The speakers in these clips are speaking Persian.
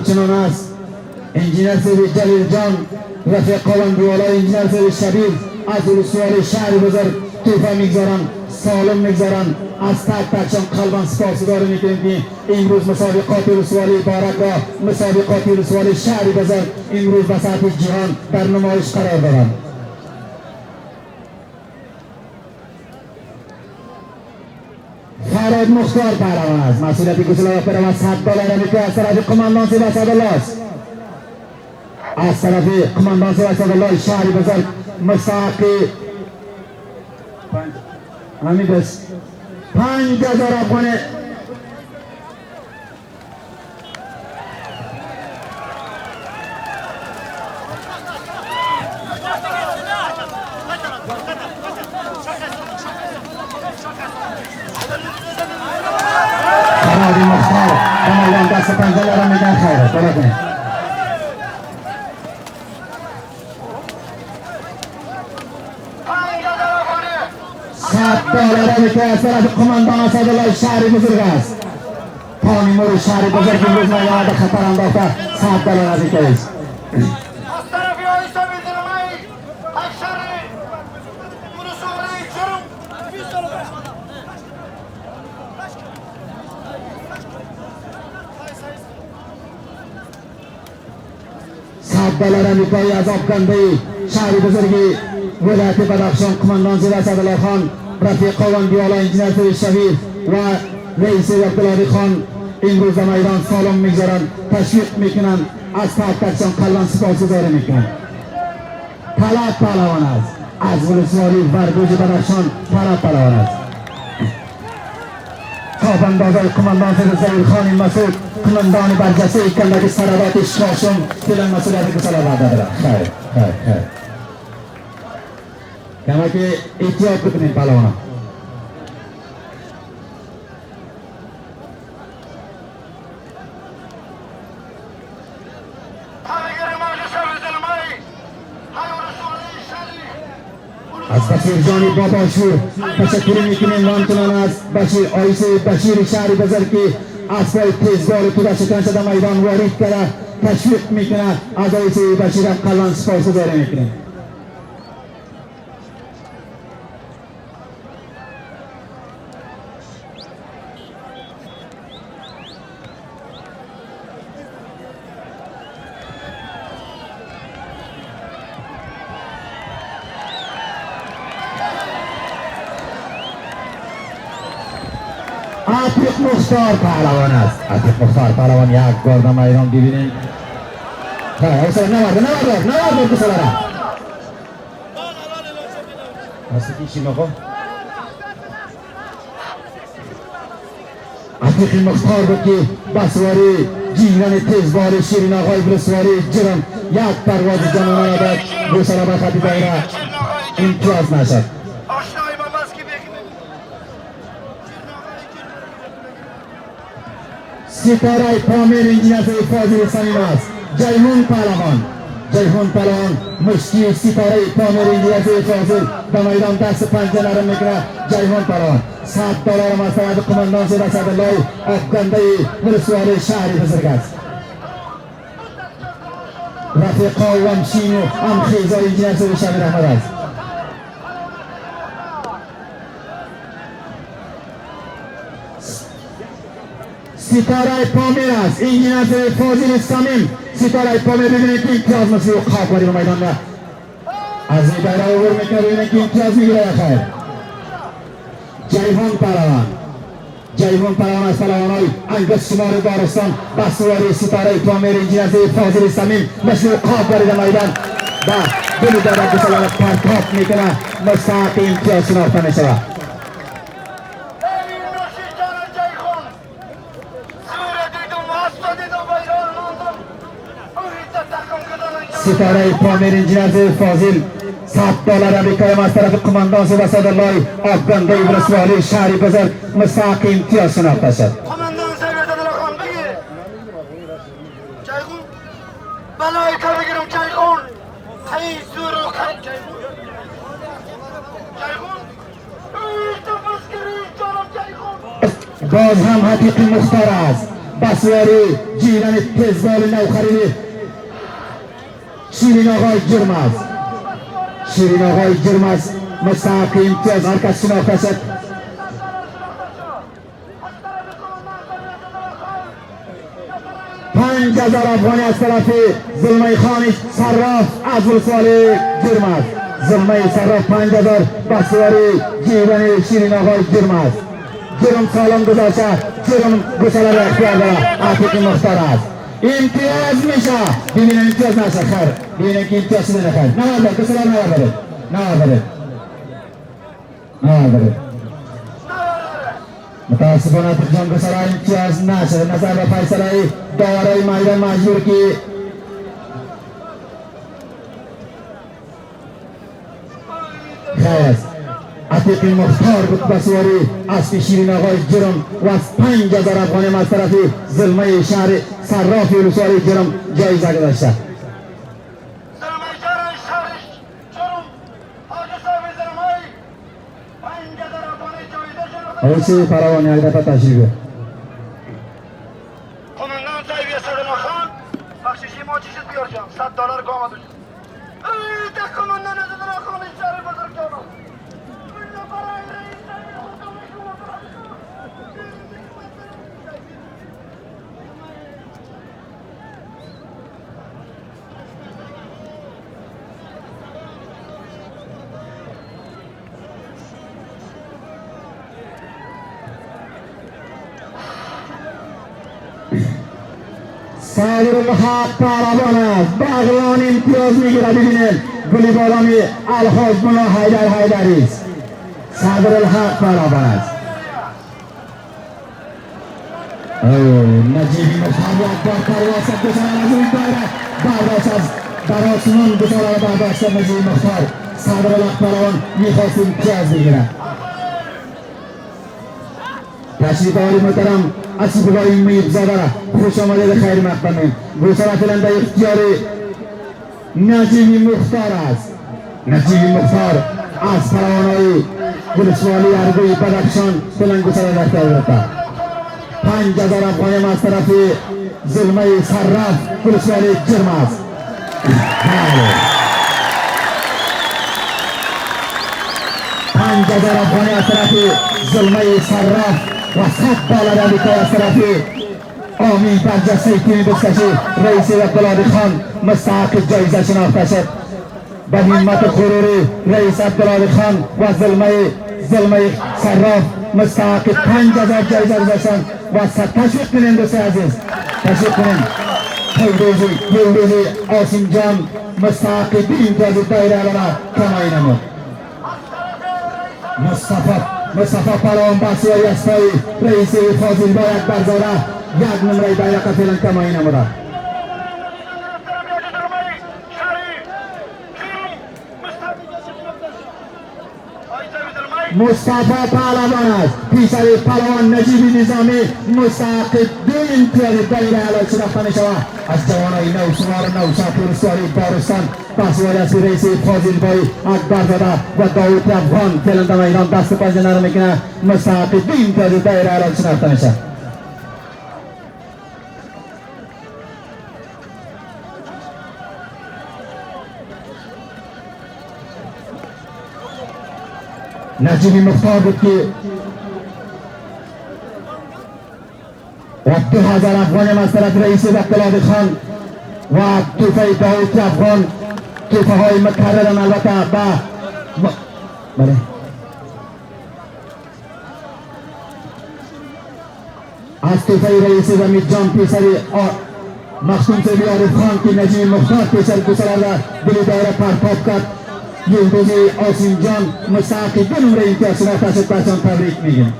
همچنان است انجینر سید جلیل جان رفیق قوانبیوالا انجینر سید شبیر از ولسوالی شهر بزرگ توفه میگذارن سالم میگذارن از تک تکشان قلبا سپاسگزاری میکنیم که امروز مسابقات ولسوالی بارک و مسابقات ولسوالی شهر بزرگ امروز به سطح جهان در نمایش قرار دارند. فراد مختار پهلوان است. مسئولیت گسلا پهلوان $100 میکنه از طرف قماندان سید اسدالله است. از طرف قماندان سید اسدالله شهر بزرگ مستحق همین است 5000 افغانی فرادی مختار قماندان دست $5 را میدن خیره بالا کنید. $100 میکنه از طرف قماندان اسدالله شهر بزرگ است. پانیمور شهر بزرگ امروز میدان به خطر انداخته $100 میکنه. از طرف آیسا بیدرمایی اکشر ولسوالی $100 میکنه از آبگنده شهر بزرگی ولایت بدخشان قماندان سید اسدالله خان رفیق قوانبیوالا انجینر سید شبیر و رئیس عبدالهادی خان امروز در میدان سالم میگذارند تشویق میکنند از تک تکشان قلبا سپاسگزاری میکنند. طلعت پهلوان است از ولسوالی ورگوج بدخشان. طلعت پهلوان است. تاپ اندازه قماندان سید زلیل خان مسعود قماندان برجسته کندک سرادات شاشم فعلا مسئولیت گسلا وعده دارد. خیر خیر خیر کما که احتیاط بکنید پهلوانا. از بشیر جانی باباشور تشکر میکنیم و همچنان از بشیر آیس بشیر شهر بزرگ که از پای تیزگار توده شکن شده میدان وارد کرده تشویق میکنه. از آیس بشیر هم قلبا سپاسگزاری میکنیم. عتیق مختار پهلوان است. عتیق مختار پهلوان یک بار در میدان ببینید. حوصله نورد گسلا را کشیم آقا. عتیق مختار بود که بسواری جیران تیزبار شیرین آقای ولسوالی جرم یک پرواز جانانه را داد گسلا به خط دایره امتیاز نشد. ستاره پامیر انجینر سید فاضل صمیم است. جیهون پهلوان مشکی ستاره پامیر انجینر سید فاضل در میدان دست $5 میکنه. جیهون پهلوان $100 از طرف قماندان سید اسدالله افغانده ولسوالی شهر بزرگ است. رفیقا و همشین و همخیزا انجینر سید شبیر احمد است. ستاره پامیر است. انجینر سید فاضل صمیم ستاره پامیر ببینید که امتیاز مسیح و خاک واری به میدان رفت. از این دایره عبور میکنه ببینید که امتیاز میگیره یا خیر. جیهون پهلوان از پهلوانای انگشت شمار دارستان بسواری ستاره پامیر انجینر سید فاضل صمیم مسیح و خاک واری به میدان و دل دارد گسلا را پرتاب میکنه. مستحق امتیاز شناخته میشود. ستاره پامیر انجینر سید فاضل $100 میکنیم از طرف قماندان سید اسدالله افغانده ولسوالی شهر بزرگ مستحق امتیاز شناخته شد. قماندان سید اسدالله خان بگیر جیهون بلای تو بگیرم جیهون خیلی زور و خیلی جیهون باز هم عتیق مختار است. بسیاری جیران تزبال نوخریدی شیرین آقای جرمز شیرین آقای جرمز مستحق امتیاز هر کس شناخته شد. 5000 افغانی از طرف زلمه خان صراف از ولسوالی جرمز. زلمه صراف 5000 بسیاری جیران شیرین آقای جرمز. جرم سالم گذاشته جرم گسله را اختیار داره عتیق مختار است. امتیاز میشه ببینم امتیاز نشه خیر ببینم که امتیاز شده نخیر نوارده گسله نوارده متاسفانه جان گسله امتیاز نشده نظر به فیصله داوره میدان مجبور که خیر است. عتیق مختار بود بسیاری از شیرین آقای جرم و از 5000 افغانی از طرف زلمه شهر صراف ولسوالی جرم جایزه گذاشته. اوچی پروانه یک دفعه تشریف بیار. قومندان صاحب اسدالله خان بخششی ما چی شد بیار جان $100 گام آمد. ای ده قومندان اسدالله خان شهر بزرگ جانم. صادر الحق پهلوان است. بغلان امتیاز میگیره. ببینید گلی بادامی الحاج ملا حیدری است. صادر الحق پهلوان است. نجیبی مخابرات با پرواز گذارد از این دایره برداشت از در آسمان گذارد برداشت نجیبی مختار. صادر الحق پهلوان میخواست امتیاز بگیرد. تشریف آوری محترم اسیب‌الله میرزاده را خوش آمدید خیر مقدمیم. گوسره فعلا در اختیار نجیبی مختار است. نجیبی مختار از پروانه‌های ولسوالی ارگوی بدخشان فعلا گوسره در اختیار گرفته. 5000 افغانی از طرف زلمه صراف ولسوالی جرم است. 5000 افغانی از طرف زلمه صراف و $100 امریکایی از طرف آمین برجسته تیم بسکشی رئیس عبدالعالی خان مستحق جایزه شناخته شد. به همت غروری رئیس عبدالعالی خان و زلمه صراف مستحق 5000 جایزه گذاشتند و تشویق کنیم دوست عزیز تشویق کنیم. پیروزی آسیم جان مستحق 2 امتیاز دایره علامه کمایی نمود. مصطفی پهلوان بسیاری اسپایی رئیس فاضل باید برزاده 1 نمره بیرق فعلا کمایی نموده. مصطفی پهلوان است. پیشروی پهلوان نجیبی نظامی مستحق 2 امتیاز دایره اعلی شناخته میشود. از جوانای نو شمار نوشهر ولسوالی بارستان بسیاری از رئیس فاضل بای اکبرزاده و داوود افغان فعلا در میدان دست پنجه نرم میکنه. مستحق 2 امتیاز دایره اعلی شناخته میشه. نجیبی مختار بود که 2000 افغانی از طرف رئیس عبدالعالی خان و توفه داوود افغان توفه های متحررن البته بله از توفه رئیس ومید جان پیسری مختوم سیبی عارف خان که نجیبی مختار پیسر گسره را دلی دایره پرتاب کرد. یلدوزی آسیم جان مستحق 2 نمره امتیاز شناخته شد. بچه‌ها تبریک میگیم.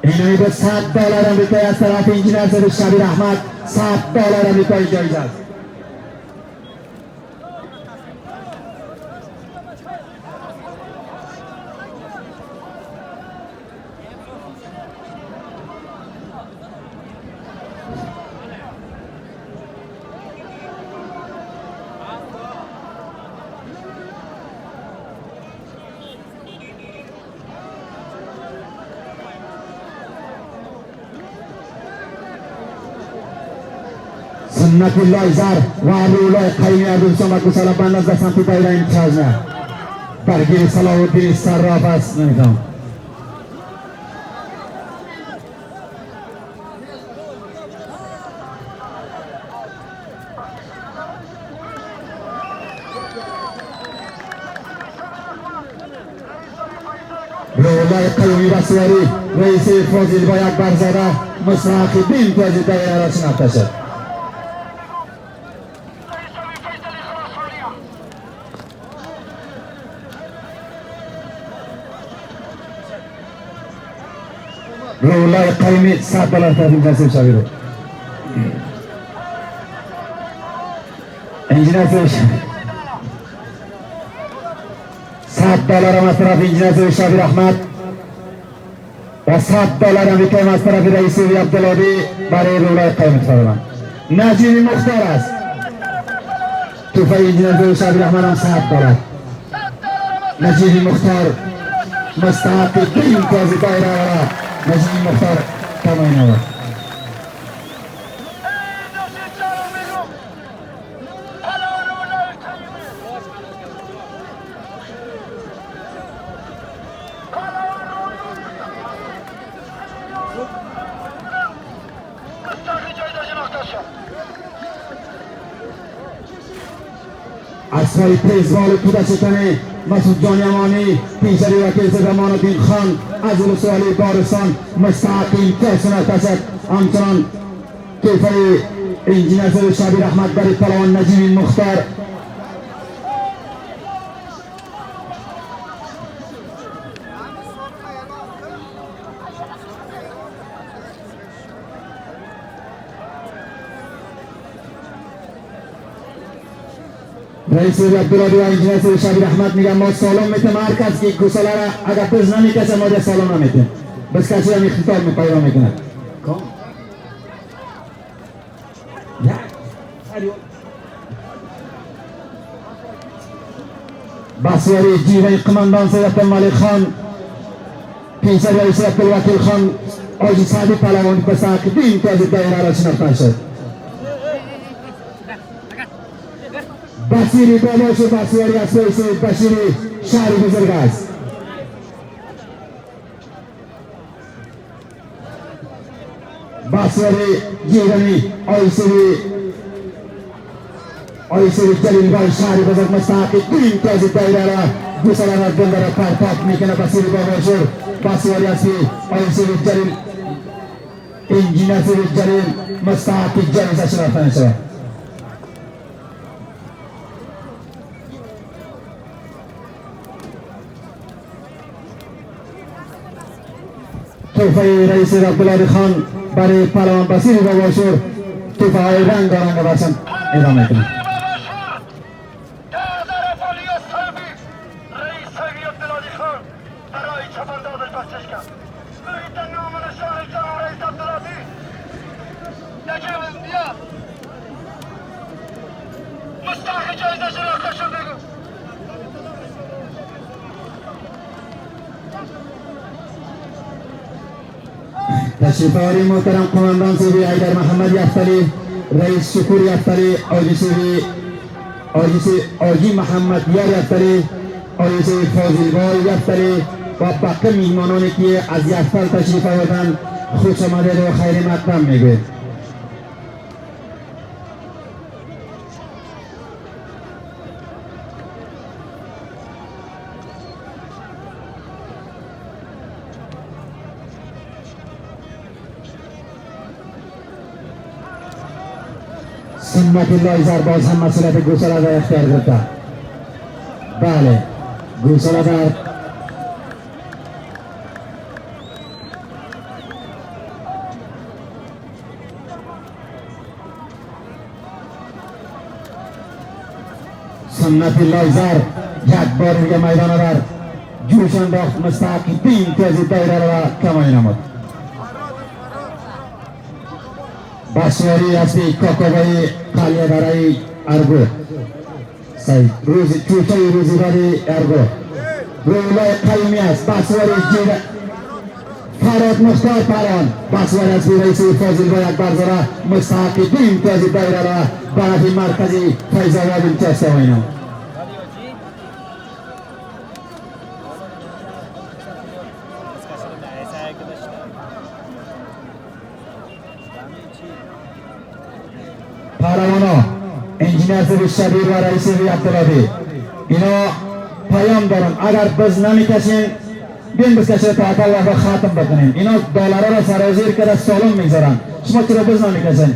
اینایی به $100 امریکایی از طرف انجینر زیر شبیر احمد $100 امریکایی جایزه است. Sunnatulloh Zar va Alulloh Qaymi Abdulsamad Musalabban nazar samti daira imtiyozna. Bargir Salohuddin Sarrofas nizom. Ro'lay Qaymi Baswari Raisi Fozilboy Akbarzada Musraqibin to'zi daira arasini tashib. Ro'lay Qaymi Sabbalar tarbiyasi Shaviro. Injiner Sabbalar masraf injiner Shavir Ahmad va Sabbalar Amerika masraf raisi Abdullabi Bari Ro'lay Qaymi tarafidan. Najib Muxtaras Tufay injiner Shavir Ahmad ham Sabbalar. Najib Muxtar Mustaqil to'zi daira Najib Muxtar tomonidan. Asfali Prezvali Pudachetani Masudjon Yamoni Pinshari vakil Zamanuddin Xon Azul Suali Boriston Mustaqil to'sini tashab hamchinon Kefai injiner Shabir Ahmad Bari Palvon Najib Muxtar Raisi Abdullabi va injiner Shabir Ahmad Nigamot salom etim markazki gusalara agar biz namikasa moda salom etim. Biz kaçıram iqtidor mi payron ekan. Kom. Ya. Hadi. Baswari Jivan qo'mondon Sayyid Malik Xon Pinsar raisi Abdul Vakil Xon Oji Sadi Palvon Basaqi imtiyozi daira arasini tashib. Basiri Baloshi Baswari Aswari Bashiri Shari Buzurgas. Baswari Jivani Oysiri Jalil Boy Shari Buzurg Mustaqil imtiyozi daira gusalar bendara parpak mekana Basiri Baloshi Baswari Aswari Oysiri Jalil injiner Jalil Mustaqil Jalil Ashraf Tufay Raisi Abdullabi Xon Bari Palvon Basiri Boboshur Tufay rang-barang basan idom etdi. Tashrifavari muhtaram qo'mondon Sevi Aydar Muhammad Yaftali, Rais Shukur Yaftali, Oji Muhammad Yor Yaftali, Oji Fozilboy Yaftali va boshqa mehmononiki az Yaftal tashrif buyurgan xush omaded va xayr maqdam megӯед. Sunnatulloh Zarboz hammasini go'salarda ixtiyor qildi. Bale, go'salarda Sunnatulloh Zar yakboriga maydonalar Jo'shandoq mustaqil imtiyozi dairalar kamoynamud. Baswari asli Kokovai Kalyabarai Argo Said Rozi Chutay Rozibari Argo Ro'lay Qaymias Baswari Jiva Farod Muxtor Palon Basvar Raisi Fozilboy Akbarzora mustaqil imtiyozli dairada Barafi markaziy Fayzobod imtiyozda o'yini. Paravano injener Shabir va Raisi Abdullabi. Ino payam darim agar biz namikashin bizgacha ta'tillar va xatim batanin. Ino dolara va sarozirkada solom mizaran. Shmochira biz namikashin.